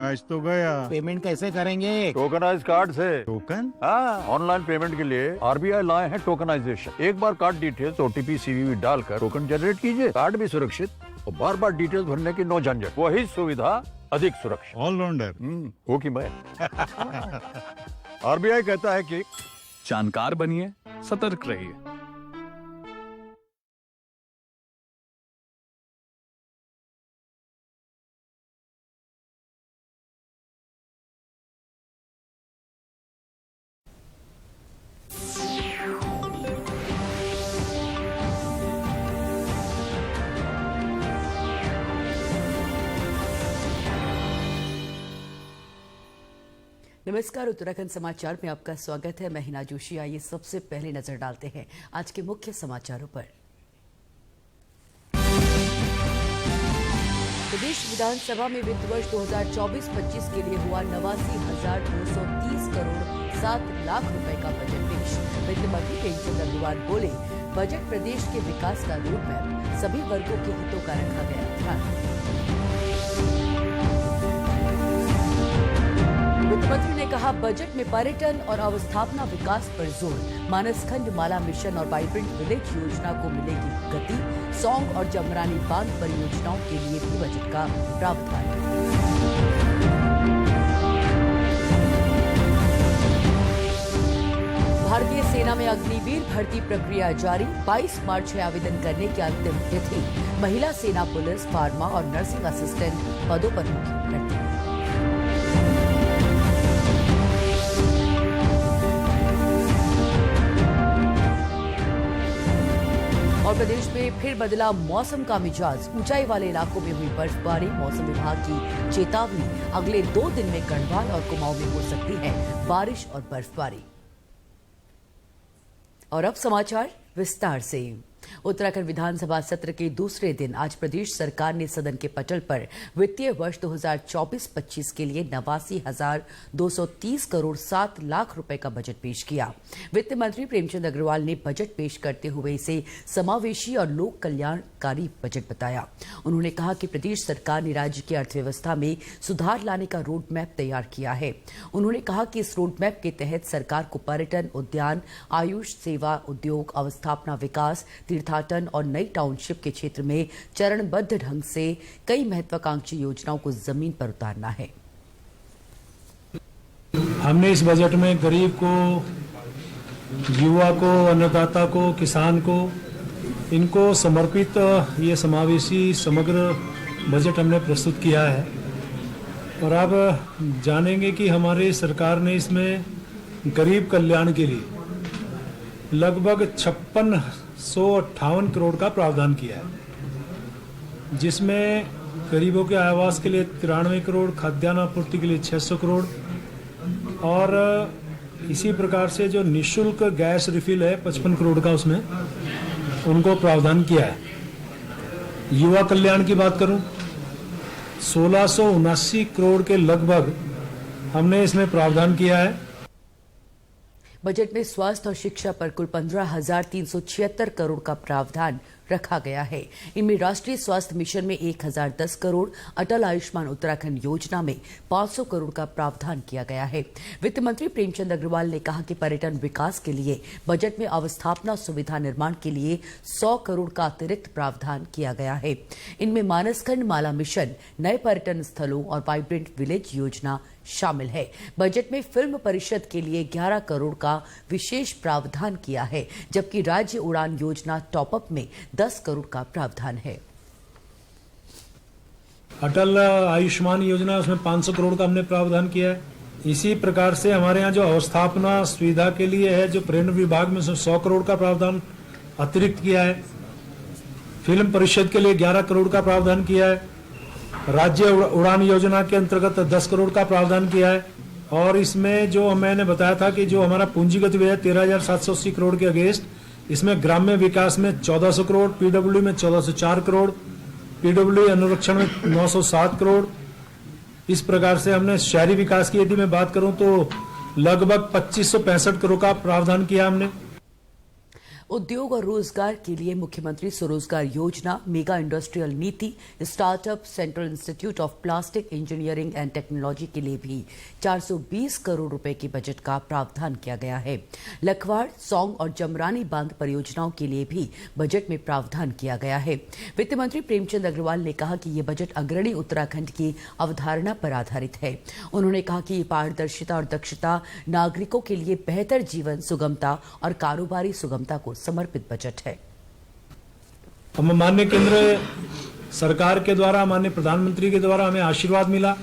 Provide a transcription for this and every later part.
Tokenise तो गया। Payment कैसे करेंगे? टोकनाइज कार्ड से। टोकन? हाँ, ऑनलाइन पेमेंट के लिए आरबीआई लाए हैं टोकनाइजेशन। एक बार कार्ड डिटेल्स, ओटीपी, सीवीवी डालकर टोकन जनरेट कीजिए। कार्ड भी सुरक्षित और बार बार डिटेल्स भरने की नो झंझट। वही सुविधा अधिक सुरक्षित। ऑलराउंडर वो की मैं। आरबीआई कहता है कि जानकार बनिए, सतर्क रहिए। नमस्कार, उत्तराखंड समाचार में आपका स्वागत है। मैं हिना जोशी। आइए सबसे पहले नजर डालते हैं आज के मुख्य समाचारों पर। प्रदेश विधानसभा में वित्त वर्ष 2024-25 के लिए हुआ 89,230 करोड़ 7 लाख रुपए का बजट पेश। वित्त मंत्री प्रेमचंद अग्रवाल बोले, बजट प्रदेश के विकास का रोड मैप, सभी वर्गों के हितों का रखा गया ध्यान। वित्त मंत्री ने कहा, बजट में पर्यटन और अवस्थापना विकास पर जोर। मानसखंड माला मिशन और वाइब्रेंट विलेज योजना को मिलेगी गति। सौंग और जमरानी बांध परियोजनाओं के लिए भी बजट का प्रावधान। भारतीय सेना में अग्निवीर भर्ती प्रक्रिया जारी। 22 मार्च है आवेदन करने की अंतिम तिथि। महिला सेना, पुलिस, फार्मा और नर्सिंग असिस्टेंट पदों पर होगी भर्ती। और प्रदेश में फिर बदला मौसम का मिजाज। ऊंचाई वाले इलाकों में हुई बर्फबारी। मौसम विभाग की चेतावनी, अगले 2 दिन में गढ़वाल और कुमाऊं में हो सकती है बारिश और बर्फबारी। और अब समाचार विस्तार से। उत्तराखंड विधानसभा सत्र के दूसरे दिन आज प्रदेश सरकार ने सदन के पटल पर वित्तीय वर्ष 2024-25 के लिए 89,230 करोड़ 7 लाख रुपए का बजट पेश किया। वित्त मंत्री प्रेमचंद अग्रवाल ने बजट पेश करते हुए इसे समावेशी और लोक कल्याणकारी बजट बताया। उन्होंने कहा कि प्रदेश सरकार ने राज्य की अर्थव्यवस्था में सुधार लाने का रोड मैप तैयार किया है। उन्होंने कहा कि इस रोड मैप के तहत सरकार को पर्यटन, उद्यान, आयुष, सेवा, उद्योग, अवस्थापना विकास, तीर्थाटन और नई टाउनशिप के क्षेत्र में चरणबद्ध ढंग से कई महत्वाकांक्षी योजनाओं को जमीन पर उतारना है। हमने इस बजट में गरीब को, युवा को, अन्नदाता को, किसान को, इनको समर्पित ये समावेशी समग्र बजट हमने प्रस्तुत किया है। और अब जानेंगे कि हमारी सरकार ने इसमें गरीब कल्याण के लिए लगभग 5658 करोड़ का प्रावधान किया है, जिसमें गरीबों के आवास के लिए 93 करोड़, खाद्यान्न आपूर्ति के लिए 600 करोड़ और इसी प्रकार से जो निःशुल्क गैस रिफिल है 55 करोड़ का, उसमें उनको प्रावधान किया है। युवा कल्याण की बात करूं, 1679 करोड़ के लगभग हमने इसमें प्रावधान किया है। बजट में स्वास्थ्य और शिक्षा पर कुल 15,376 करोड़ का प्रावधान रखा गया है। इनमें राष्ट्रीय स्वास्थ्य मिशन में 1,010 करोड़, अटल आयुष्मान उत्तराखंड योजना में 500 करोड़ का प्रावधान किया गया है। वित्त मंत्री प्रेमचंद अग्रवाल ने कहा कि पर्यटन विकास के लिए बजट में अवस्थापना सुविधा निर्माण के लिए 100 करोड़ का अतिरिक्त प्रावधान किया गया है। इनमें मानसखंड माला मिशन, नए पर्यटन स्थलों और वाइब्रेंट विलेज योजना शामिल है। बजट में फिल्म परिषद के लिए 11 करोड़ का विशेष प्रावधान किया है, जबकि राज्य उड़ान योजना टॉपअप में 10 करोड़ का प्रावधान है। अटल आयुष्मान योजना, उसमें 500 करोड़ का हमने प्रावधान किया है। इसी प्रकार से हमारे यहाँ जो अवस्थापना सुविधा के लिए है, जो पर्यटन विभाग में 100 करोड़ का प्रावधान अतिरिक्त किया है। फिल्म परिषद के लिए 11 करोड़ का प्रावधान किया है। राज्य उड़ान योजना के अंतर्गत 10 करोड़ का प्रावधान किया है। और इसमें जो मैंने बताया था कि जो हमारा पूंजीगत व्यय 13,780 करोड़ के अगेंस्ट, इसमें ग्राम्य विकास में 1400 करोड़, पीडब्ल्यू में 1404 करोड़, पीडब्ल्यू अनुरक्षण में 907 करोड़। इस प्रकार से हमने शहरी विकास की यदि मैं बात करूं तो लगभग 2565 करोड़ का प्रावधान किया हमने। उद्योग और रोजगार के लिए मुख्यमंत्री स्वरोजगार योजना, मेगा इंडस्ट्रियल नीति, startup, central institute of plastic engineering and technology के लिए भी 420 करोड़ रुपए के बजट का प्रावधान किया गया है। लखवाड़, सौंग और जमरानी बांध परियोजनाओं के लिए भी बजट में प्रावधान किया गया है। वित्त मंत्री प्रेमचंद अग्रवाल ने कहा कि ये बजट अग्रणी उत्तराखंड की अवधारणा पर आधारित है। उन्होंने कहा कि ये पारदर्शिता और दक्षता, नागरिकों के लिए बेहतर जीवन, सुगमता और कारोबारी सुगमता को समर्पित बजट है। हम माननीय केंद्र सरकार के द्वारा, माननीय प्रधानमंत्री के द्वारा हमें आशीर्वाद मिला,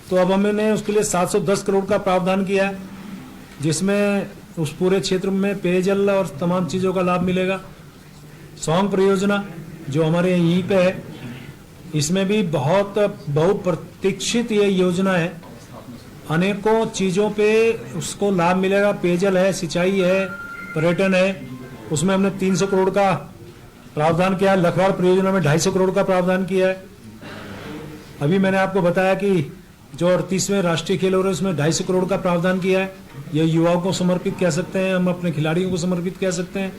तो अब हमने उसके लिए 710 करोड़ का प्रावधान किया है, जिसमें उस पूरे क्षेत्र में पेयजल और तमाम चीजों का लाभ मिलेगा। सौंग परियोजना जो हमारे यहीं पे है, इसमें भी बहुत बहुप्रतीक्षित ये योजना है। अनेकों चीजों पे उसको लाभ मिलेगा। पेयजल है, सिंचाई है, पर्यटन है, उसमें हमने 300 करोड़ का प्रावधान किया है। लखवाड़ परियोजना में 250 करोड़ का प्रावधान किया है। अभी मैंने आपको बताया कि जो 38वें राष्ट्रीय खेल हो रहे हैं उसमें 250 करोड़ का प्रावधान किया है। ये युवाओं को समर्पित कह सकते हैं, हम अपने खिलाड़ियों को समर्पित कह सकते हैं।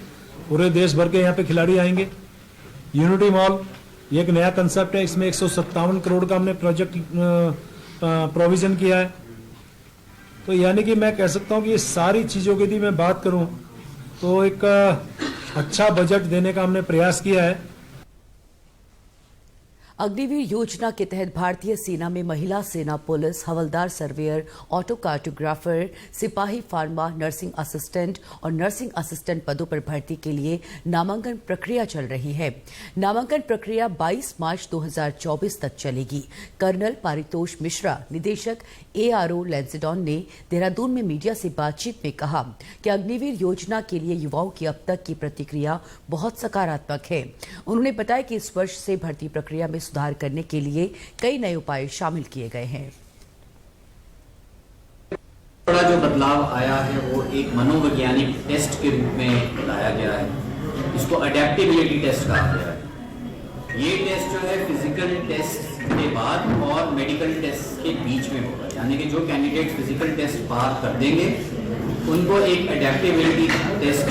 पूरे देश भर के यहाँ पे खिलाड़ी आएंगे। यूनिटी मॉल ये एक नया कंसेप्ट है, इसमें 157 करोड़ का हमने प्रोजेक्ट प्रोविजन किया है। तो यानी कि मैं कह सकता हूँ कि ये सारी चीजों की यदि मैं बात करूं तो एक अच्छा बजट देने का हमने प्रयास किया है। अग्निवीर योजना के तहत भारतीय सेना में महिला सेना पुलिस, हवलदार, सर्वेयर, ऑटो कार्टोग्राफर, सिपाही, फार्मा, नर्सिंग असिस्टेंट और नर्सिंग असिस्टेंट पदों पर भर्ती के लिए नामांकन प्रक्रिया चल रही है। नामांकन प्रक्रिया 22 मार्च 2024 तक चलेगी। कर्नल पारितोष मिश्रा, निदेशक ARO लैंसडॉन ने देहरादून में मीडिया से बातचीत में कहा कि अग्निवीर योजना के लिए युवाओं की अब तक की प्रतिक्रिया बहुत सकारात्मक है। उन्होंने बताया कि इस वर्ष से भर्ती प्रक्रिया में सुधार करने के लिए कई नए उपाय शामिल किए गए हैं। बड़ा जो बदलाव आया है वो एक मनोवैज्ञानिक टेस्ट के रूप में लाया गया है। इसको अडेप्टेबिलिटी टेस्ट कहा गया है। ये टेस्ट जो है फिजिकल टेस्ट के बाद और मेडिकल टेस्ट के बीच में होगा, यानी कि जो कैंडिडेट फिजिकल टेस्ट पार कर देंगे उनको एक अडेप्टेबिलिटी टेस्ट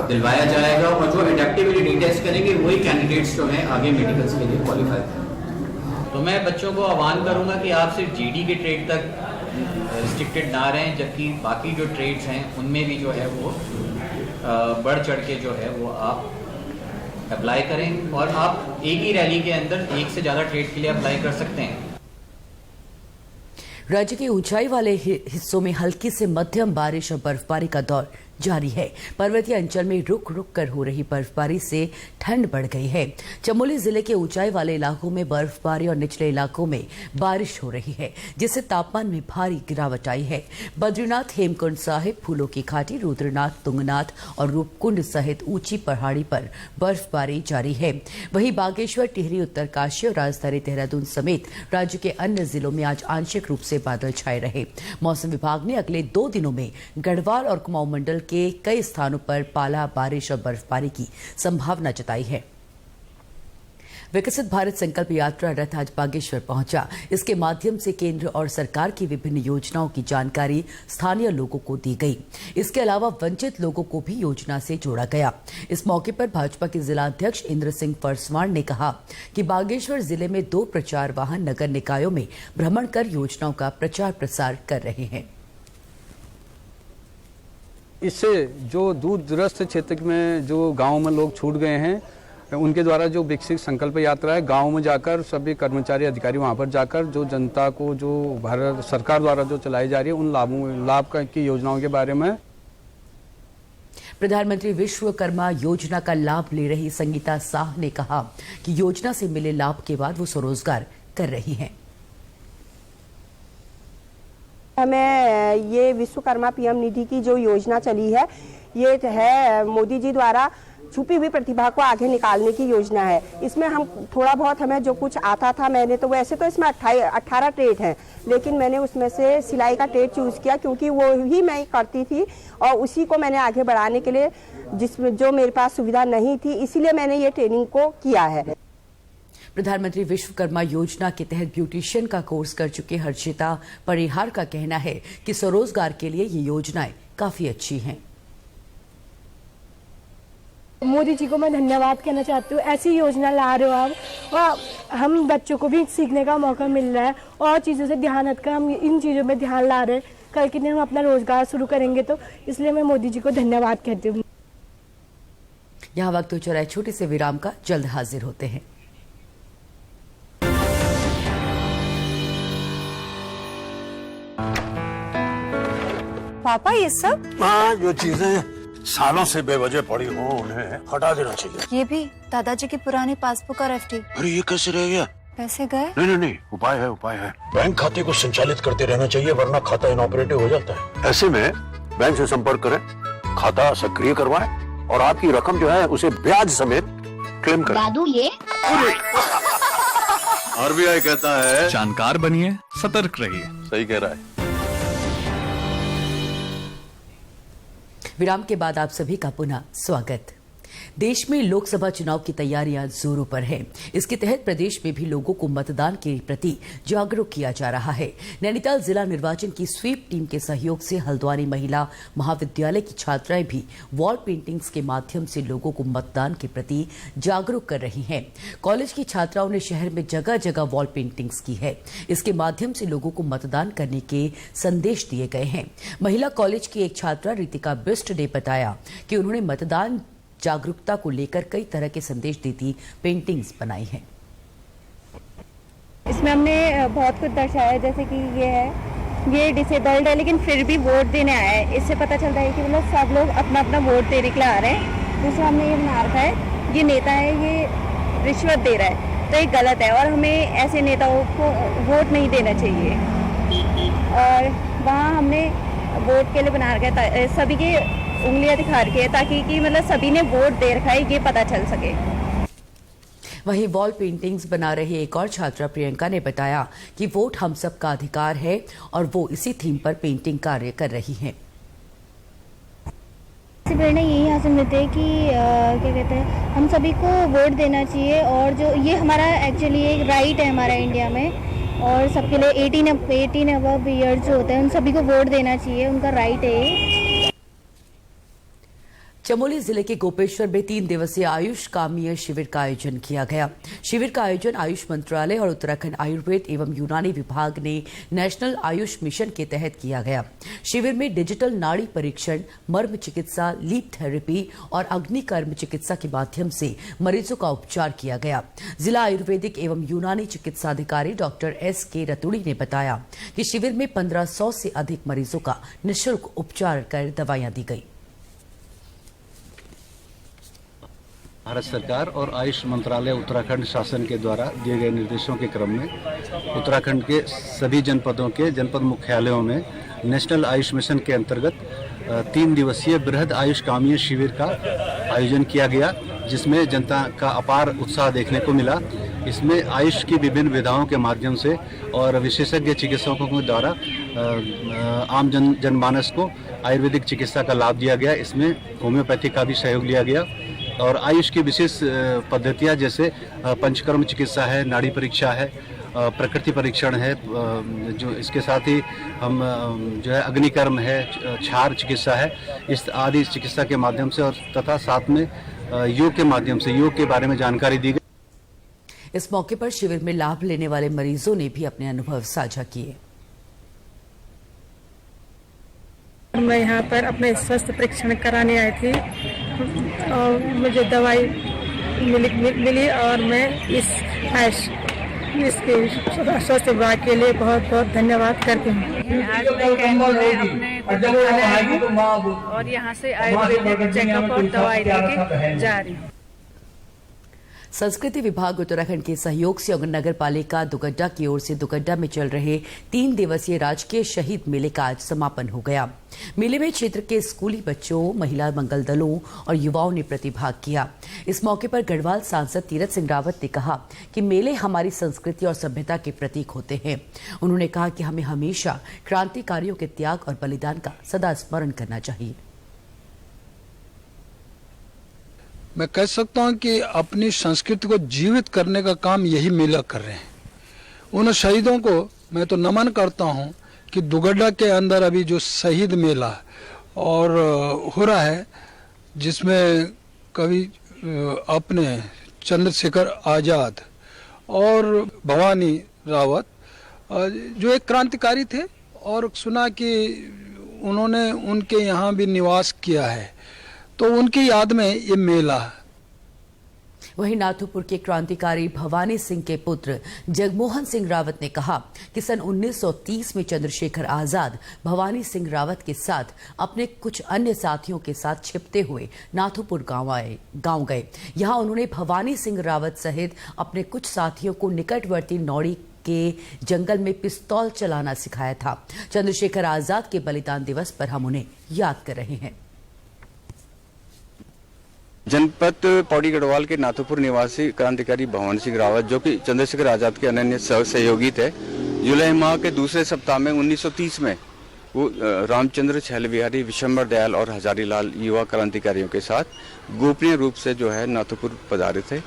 दिलवाया जाएगा, और जो अडेप्टेबिलिटी टेस्ट करेंगे वही कैंडिडेट्स जो हैं आगे मेडिकल्स के लिए क्वालिफाई करेंगे। तो मैं बच्चों को आह्वान करूंगा कि आप सिर्फ GD के ट्रेड तक रिस्ट्रिक्टेड ना रहें, जबकि बाकी जो ट्रेड्स हैं उनमें भी जो है वो बढ़ चढ़ के जो है वो आप अप्लाई करें, और आप एक ही रैली के अंदर एक से ज़्यादा ट्रेड के लिए अप्लाई कर सकते हैं। राज्य के ऊंचाई वाले हिस्सों में हल्की से मध्यम बारिश और बर्फबारी का दौर जारी है। पर्वतीय अंचल में रुक रुक कर हो रही बर्फबारी से ठंड बढ़ गई है। चमोली जिले के ऊंचाई वाले इलाकों में बर्फबारी और निचले इलाकों में बारिश हो रही है, जिससे तापमान में भारी गिरावट आई है। बद्रीनाथ, हेमकुंड साहिब, फूलों की घाटी, रुद्रनाथ, तुंगनाथ और रूपकुंड सहित ऊंची पहाड़ी पर बर्फबारी जारी है। वहीं बागेश्वर, टिहरी, उत्तरकाशी और राजधानी देहरादून समेत राज्य के अन्य जिलों में आज आंशिक रूप से बादल छाए रहे। मौसम विभाग ने अगले 2 दिनों में गढ़वाल और कुमाऊं मंडल के कई स्थानों पर पाला, बारिश और बर्फबारी की संभावना जताई है। विकसित भारत संकल्प यात्रा रथ आज बागेश्वर पहुंचा। इसके माध्यम से केंद्र और सरकार की विभिन्न योजनाओं की जानकारी स्थानीय लोगों को दी गई। इसके अलावा वंचित लोगों को भी योजना से जोड़ा गया। इस मौके पर भाजपा के जिला अध्यक्ष इंद्र सिंह परसवाण ने कहा कि बागेश्वर जिले में 2 प्रचार वाहन नगर निकायों में भ्रमण कर योजनाओं का प्रचार प्रसार कर रहे हैं। इससे जो दूरदराज क्षेत्र में जो गांव में लोग छूट गए हैं, उनके द्वारा जो विकसित संकल्प यात्रा है, गांव में जाकर सभी कर्मचारी अधिकारी वहां पर जाकर जो जनता को जो भारत सरकार द्वारा जो चलाई जा रही है उन लाभ की योजनाओं के बारे में। प्रधानमंत्री विश्वकर्मा योजना का लाभ ले रही संगीता साह ने कहा कि योजना से मिले लाभ के बाद वो स्वरोजगार कर रही हैं। हमें ये विश्वकर्मा PM निधि की जो योजना चली है, ये है मोदी जी द्वारा छुपी हुई प्रतिभा को आगे निकालने की योजना है। इसमें हम थोड़ा बहुत हमें जो कुछ आता था, मैंने तो वैसे तो इसमें 18 ट्रेड हैं, लेकिन मैंने उसमें से सिलाई का ट्रेड चूज किया क्योंकि वो ही मैं करती थी और उसी को मैंने आगे बढ़ाने के लिए जिसमें जो मेरे पास सुविधा नहीं थी, इसीलिए मैंने ये ट्रेनिंग को किया है। प्रधानमंत्री विश्वकर्मा योजना के तहत ब्यूटिशियन का कोर्स कर चुके हर्षिता परिहार का कहना है कि स्वरोजगार के लिए ये योजनाएं काफी अच्छी हैं। मोदी जी को मैं धन्यवाद कहना चाहती हूँ। ऐसी योजना ला रहे हो आप और हम बच्चों को भी सीखने का मौका मिल रहा है और चीज़ों से ध्यान हटकर हम इन चीज़ों में ध्यान ला रहे हैं। कल के दिन हम अपना रोजगार शुरू करेंगे, तो इसलिए मैं मोदी जी को धन्यवाद कहती हूँ। यहाँ वक्त हो चला है छोटे से विराम का, जल्द हाजिर होते हैं। पापा ये सब? हाँ, जो चीजें सालों से बेवजह पड़ी हो उन्हें हटा देना चाहिए। ये भी दादाजी की पुरानी पासबुक और एफडी। अरे ये कैसे रह गया? पैसे गए? नहीं, उपाय है। बैंक खाते को संचालित करते रहना चाहिए, वरना खाता इनऑपरेटिव हो जाता है। ऐसे में बैंक से संपर्क करें, खाता सक्रिय करवाएं और आपकी रकम जो है उसे ब्याज समेत क्लेम करें। दादू ये आरबीआई कहता है जानकार बनिए, सतर्क रहिए। सही कह रहा है। विराम के बाद आप सभी का पुनः स्वागत। देश में लोकसभा चुनाव की तैयारियां जोरों पर है। इसके तहत प्रदेश में भी लोगों को मतदान के प्रति जागरूक किया जा रहा है। नैनीताल जिला निर्वाचन की स्वीप टीम के सहयोग से हल्द्वानी महिला महाविद्यालय की छात्राएं भी वॉल पेंटिंग्स के माध्यम से लोगों को मतदान के प्रति जागरूक कर रही हैं। कॉलेज की छात्राओं ने शहर में जगह जगह वॉल पेंटिंग्स की है। इसके माध्यम से लोगों को मतदान करने के संदेश दिए गए हैं। महिला कॉलेज की एक छात्रा रितिका बिस्ट ने बताया कि उन्होंने मतदान जागरूकता को लेकर कई तरह के संदेश देती पेंटिंग्स बनाई हैं। इसमें हमने बहुत कुछ दर्शाया, जैसे कि ये डिसेबल्ड है लेकिन फिर भी वोट देने आया है। इससे पता चलता है कि मतलब सब लोग अपना अपना वोट देने के लिए आ रहे हैं। दूसरा हमने ये बना रखा है, ये नेता है, ये रिश्वत दे रहा है, तो ये गलत है और हमें ऐसे नेताओं को वोट नहीं देना चाहिए। और वहाँ हमने वोट के लिए बना रखा है सभी के उंगलियां दिखा रखी है, ताकि कि मतलब सभी ने वोट दे रखा है, ये पता चल सके। वहीं वॉल पेंटिंग्स बना रही एक और छात्रा प्रियंका ने बताया कि वोट हम सब का अधिकार है और वो इसी थीम पर पेंटिंग कार्य कर रही हैं। प्रेरणा यही हासिल मिलती है कि क्या कहते हैं, हम सभी को वोट देना चाहिए और जो ये हमारा एक्चुअली एक राइट है हमारा इंडिया में, और सबके लिए 18 अबव ईयर जो होते हैं उन सभी को वोट देना चाहिए, उनका राइट है। चमोली जिले के गोपेश्वर में 3 दिवसीय आयुष कामीय शिविर का आयोजन किया गया। शिविर का आयोजन आयुष मंत्रालय और उत्तराखंड आयुर्वेद एवं यूनानी विभाग ने नेशनल आयुष मिशन के तहत किया गया। शिविर में डिजिटल नाड़ी परीक्षण, मर्म चिकित्सा, लीप थेरेपी और अग्निकर्म चिकित्सा के माध्यम से मरीजों का उपचार किया गया। जिला आयुर्वेदिक एवं यूनानी चिकित्सा अधिकारी डॉक्टर SK रतुड़ी ने बताया कि शिविर में 1500 से अधिक मरीजों का निःशुल्क उपचार कर दवाइयां दी गई। भारत सरकार और आयुष मंत्रालय उत्तराखंड शासन के द्वारा दिए गए निर्देशों के क्रम में उत्तराखंड के सभी जनपदों के जनपद मुख्यालयों में नेशनल आयुष मिशन के अंतर्गत 3 दिवसीय बृहद आयुष कामीय शिविर का आयोजन किया गया, जिसमें जनता का अपार उत्साह देखने को मिला। इसमें आयुष की विभिन्न विधाओं के माध्यम से और विशेषज्ञ चिकित्सकों के द्वारा आम जनमानस को आयुर्वेदिक चिकित्सा का लाभ दिया गया। इसमें होम्योपैथी का भी सहयोग लिया गया और आयुष की विशेष पद्धतियां जैसे पंचकर्म चिकित्सा है, नाड़ी परीक्षा है, प्रकृति परीक्षण है, जो इसके साथ ही हम जो है अग्निकर्म है, क्षार चिकित्सा है, इस आदि चिकित्सा के माध्यम से और तथा साथ में योग के माध्यम से योग के बारे में जानकारी दी गई। इस मौके पर शिविर में लाभ लेने वाले मरीजों ने भी अपने अनुभव साझा किए। मैं यहाँ पर अपने स्वास्थ्य परीक्षण कराने आई थी और मुझे दवाई मिली और मैं इसके स्वास्थ्य विभाग के लिए बहुत बहुत धन्यवाद करती हूँ। आज मैं कैंप में अपने और यहाँ से आयुर्वेदिक चेकअप और दवाई लेके जा रही हूँ। संस्कृति विभाग उत्तराखंड के सहयोग से नगर पालिका दुगड्डा की ओर से दुगड्डा में चल रहे 3 दिवसीय राजकीय शहीद मेले का आज समापन हो गया। मेले में क्षेत्र के स्कूली बच्चों, महिला मंगल दलों और युवाओं ने प्रतिभाग किया। इस मौके पर गढ़वाल सांसद तीरथ सिंह रावत ने कहा कि मेले हमारी संस्कृति और सभ्यता के प्रतीक होते हैं। उन्होंने कहा कि हमें हमेशा क्रांतिकारियों के त्याग और बलिदान का सदा स्मरण करना चाहिए। मैं कह सकता हूं कि अपनी संस्कृति को जीवित करने का काम यही मेला कर रहे हैं। उन शहीदों को मैं तो नमन करता हूं कि दुगड्डा के अंदर अभी जो शहीद मेला और हो रहा है, जिसमें कवि अपने चंद्रशेखर आज़ाद और भवानी रावत जो एक क्रांतिकारी थे, और सुना कि उन्होंने उनके यहाँ भी निवास किया है, तो उनकी याद में ये मेला। वहीं नाथुपुर के क्रांतिकारी भवानी सिंह के पुत्र जगमोहन सिंह रावत ने कहा कि सन 1930 में चंद्रशेखर आजाद भवानी सिंह रावत के साथ अपने कुछ अन्य साथियों के साथ छिपते हुए नाथुपुर गांव गए। यहां उन्होंने भवानी सिंह रावत सहित अपने कुछ साथियों को निकटवर्ती नौड़ी के जंगल में पिस्तौल चलाना सिखाया था। चंद्रशेखर आजाद के बलिदान दिवस पर हम उन्हें याद कर रहे हैं। जनपद पौड़ी गढ़वाल के नाथुपुर निवासी क्रांतिकारी भवानी सिंह रावत, जो कि चंद्रशेखर आजाद के अनन्य सहयोगी थे, जुलाई माह के दूसरे सप्ताह में 1930 में वो रामचंद्र, छहल बिहारी, विशंबर दयाल और हजारीलाल युवा क्रांतिकारियों के साथ गोपनीय रूप से जो है नाथुपुर पधारे थे।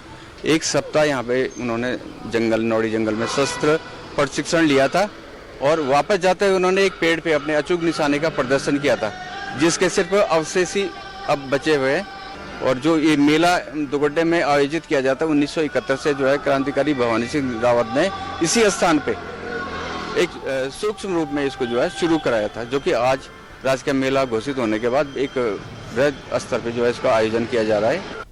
एक सप्ताह यहाँ पे उन्होंने नौड़ी जंगल में शस्त्र प्रशिक्षण लिया था और वापस जाते हुए उन्होंने एक पेड़ पे अपने अचूक निशाने का प्रदर्शन किया था, जिसके सिर्फ अवशेष ही अब बचे हुए हैं। और जो ये मेला दुगड्डे में आयोजित किया जाता है 1971 से जो है क्रांतिकारी भवानी सिंह रावत ने इसी स्थान पे एक सूक्ष्म रूप में इसको जो है शुरू कराया था, जो कि आज राजकीय मेला घोषित होने के बाद एक बृहद स्तर पे जो है इसका आयोजन किया जा रहा है।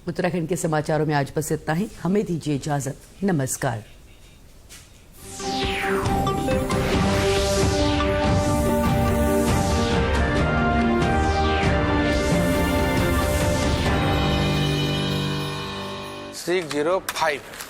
उत्तराखंड के समाचारों में आज बस इतना ही। हमें दीजिए इजाजत। नमस्कार। $605